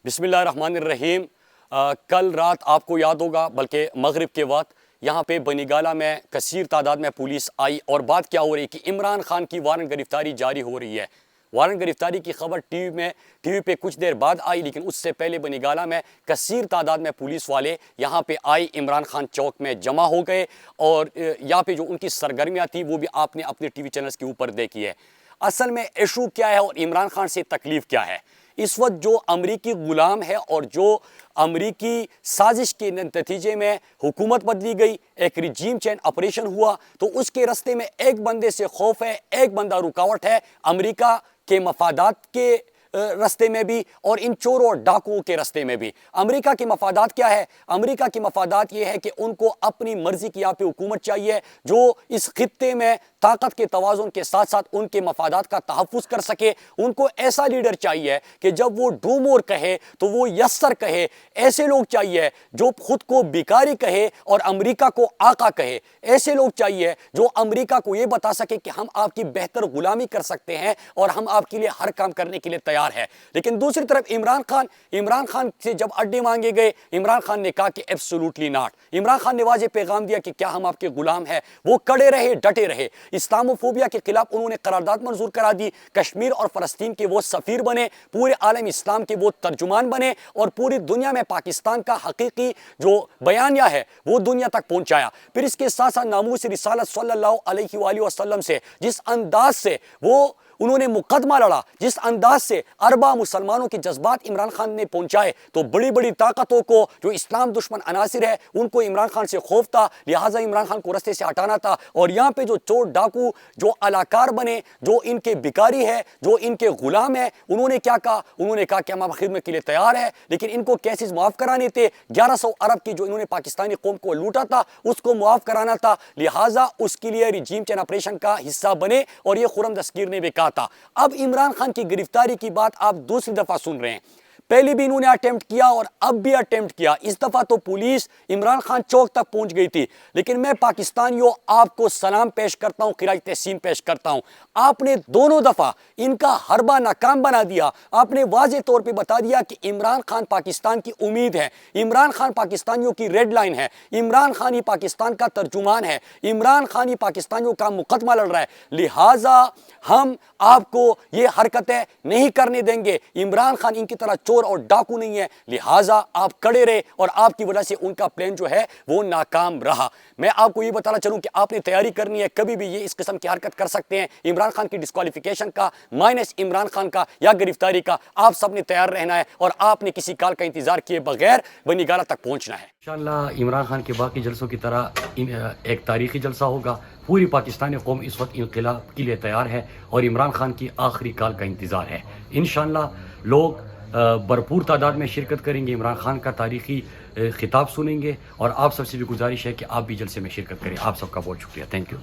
بسم اللہ الرحمن الرحیم۔ کل رات آپ کو یاد ہوگا بلکہ مغرب کے وقت یہاں پہ بنی گالہ میں کثیر تعداد میں پولیس آئی اور بات کیا ہو رہی کہ عمران خان کی وارنٹ گرفتاری جاری ہو رہی ہے۔ وارنٹ گرفتاری کی خبر ٹی وی پہ کچھ دیر بعد آئی، لیکن اس سے پہلے بنی گالہ میں کثیر تعداد میں پولیس والے یہاں پہ آئے، عمران خان چوک میں جمع ہو گئے اور یہاں پہ جو ان کی سرگرمیاں تھی وہ بھی آپ نے اپنے ٹی وی چینلز کے اوپر دیکھی ہے۔ اصل میں ایشو کیا ہے اور عمران خان سے تکلیف کیا ہے؟ اس وقت جو امریکی غلام ہے اور جو امریکی سازش کے نتیجے میں حکومت بدلی گئی، ایک ریجیم چینج آپریشن ہوا، تو اس کے راستے میں ایک بندے سے خوف ہے، ایک بندہ رکاوٹ ہے، امریکہ کے مفادات کے راستے میں بھی اور ان چوروں اور ڈاکوؤں کے راستے میں بھی۔ امریکہ کے مفادات کیا ہے؟ امریکہ کے مفادات یہ ہے کہ ان کو اپنی مرضی کی یہاں پہ حکومت چاہیے جو اس خطے میں طاقت کے توازن کے ساتھ ساتھ ان کے مفادات کا تحفظ کر سکے۔ ان کو ایسا لیڈر چاہیے کہ جب وہ ڈو مور کہے تو وہ یس سر کہے۔ ایسے لوگ چاہیے جو خود کو بیکاری کہے اور امریکہ کو آقا کہے۔ ایسے لوگ چاہیے جو امریکہ کو یہ بتا سکے کہ ہم آپ کی بہتر غلامی کر سکتے ہیں اور ہم آپ کے لیے ہر کام کرنے کے لیے تیار ہے۔ لیکن دوسری طرف عمران خان سے جب اڈے مانگے گئے، عمران خان نے کہا کہ ایبسولوٹلی ناٹ۔ عمران خان نے واضح پیغام دیا کہ کیا ہم آپ کے غلام ہیں؟ وہ کڑے رہے، ڈٹے رہے۔ اسلاموفوبیا کے خلاف انہوں نے قرارداد منظور کرا دی، کشمیر اور فلسطین کے وہ سفیر بنے، پورے عالم اسلام کے وہ ترجمان بنے اور پوری دنیا میں پاکستان کا حقیقی جو بیانیہ ہے وہ دنیا تک پہنچایا۔ پھر اس کے ساتھ ساتھ ناموس رسالت صلی اللہ علیہ وآلہ وسلم سے جس انداز سے وہ انہوں نے مقدمہ لڑا، جس انداز سے اربا مسلمانوں کے جذبات عمران خان نے پہنچائے، تو بڑی بڑی طاقتوں کو جو اسلام دشمن عناصر ہے ان کو عمران خان سے خوف تھا، لہٰذا عمران خان کو رستے سے ہٹانا تھا۔ اور یہاں پہ جو چور ڈاکو جو علاکار بنے، جو ان کے بیکاری ہے، جو ان کے غلام ہیں، انہوں نے کیا کہا؟ انہوں نے کہا کہ ہم آپ خدمت کے لیے تیار ہیں، لیکن ان کو کیسز معاف کرانے تھے۔ 1100 ارب کی جو انہوں نے پاکستانی قوم کو لوٹا تھا اس کو معاف کرانا تھا، لہٰذا اس کے لیے ریجیم چینج آپریشن کا حصہ بنے اور یہ خرم دستگیر نے بھی کہا تھا۔ اب عمران خان کی گرفتاری کی بات آپ دوسری دفعہ سن رہے ہیں، پہلی بھی انہوں نے اٹیمپٹ کیا اور اب بھی اٹیمپٹ کیا۔ اس دفعہ تو پولیس عمران خان چوک تک پہنچ گئی تھی، لیکن میں پاکستانیوں آپ کو سلام پیش کرتا ہوں، خراج تحسین پیش کرتا ہوں۔ آپ نے دونوں دفعہ ان کا حربہ ناکام بنا دیا۔ آپ نے واضح طور پہ بتا دیا کہ عمران خان پاکستان کی امید ہے، عمران خان پاکستانیوں کی ریڈ لائن ہے، عمران خان ہی پاکستان کا ترجمان ہے، عمران خان ہی پاکستانیوں کا مقدمہ لڑ رہا ہے، لہٰذا ہم آپ کو یہ حرکتیں نہیں کرنے دیں گے۔ عمران خان ان کی طرح چور اور ڈاکو نہیں ہے، لہٰذا آپ کڑے رہے اور آپ کی وجہ سے ان کا پلان جو ہے وہ ناکام رہا۔ میں آپ کو یہ بتانا چلوں کہ آپ نے تیاری کرنی ہے، کبھی بھی یہ اس قسم کی حرکت کر سکتے ہیں، عمران خان کی ڈسکوالیفیکیشن کا، مائنس عمران خان کا یا گرفتاری کا، آپ سب نے تیار رہنا ہے اور آپ نے کسی کال کا انتظار کیے بغیر بنی گالہ تک پہنچنا ہے۔ انشاءاللہ عمران خان کے باقی جلسوں کی طرح ایک تاریخی جلسہ ہوگا۔ پوری پاکستانی قوم اس وقت انقلاب کے لیے تیار ہے اور عمران خان کی آخری کال کا انتظار ہے۔ انشاءاللہ لوگ بھرپور تعداد میں شرکت کریں گے، عمران خان کا تاریخی خطاب سنیں گے اور آپ سب سے بھی گزارش ہے کہ آپ بھی جلسے میں شرکت کریں۔ آپ سب کا بہت شکریہ، تھینک یو۔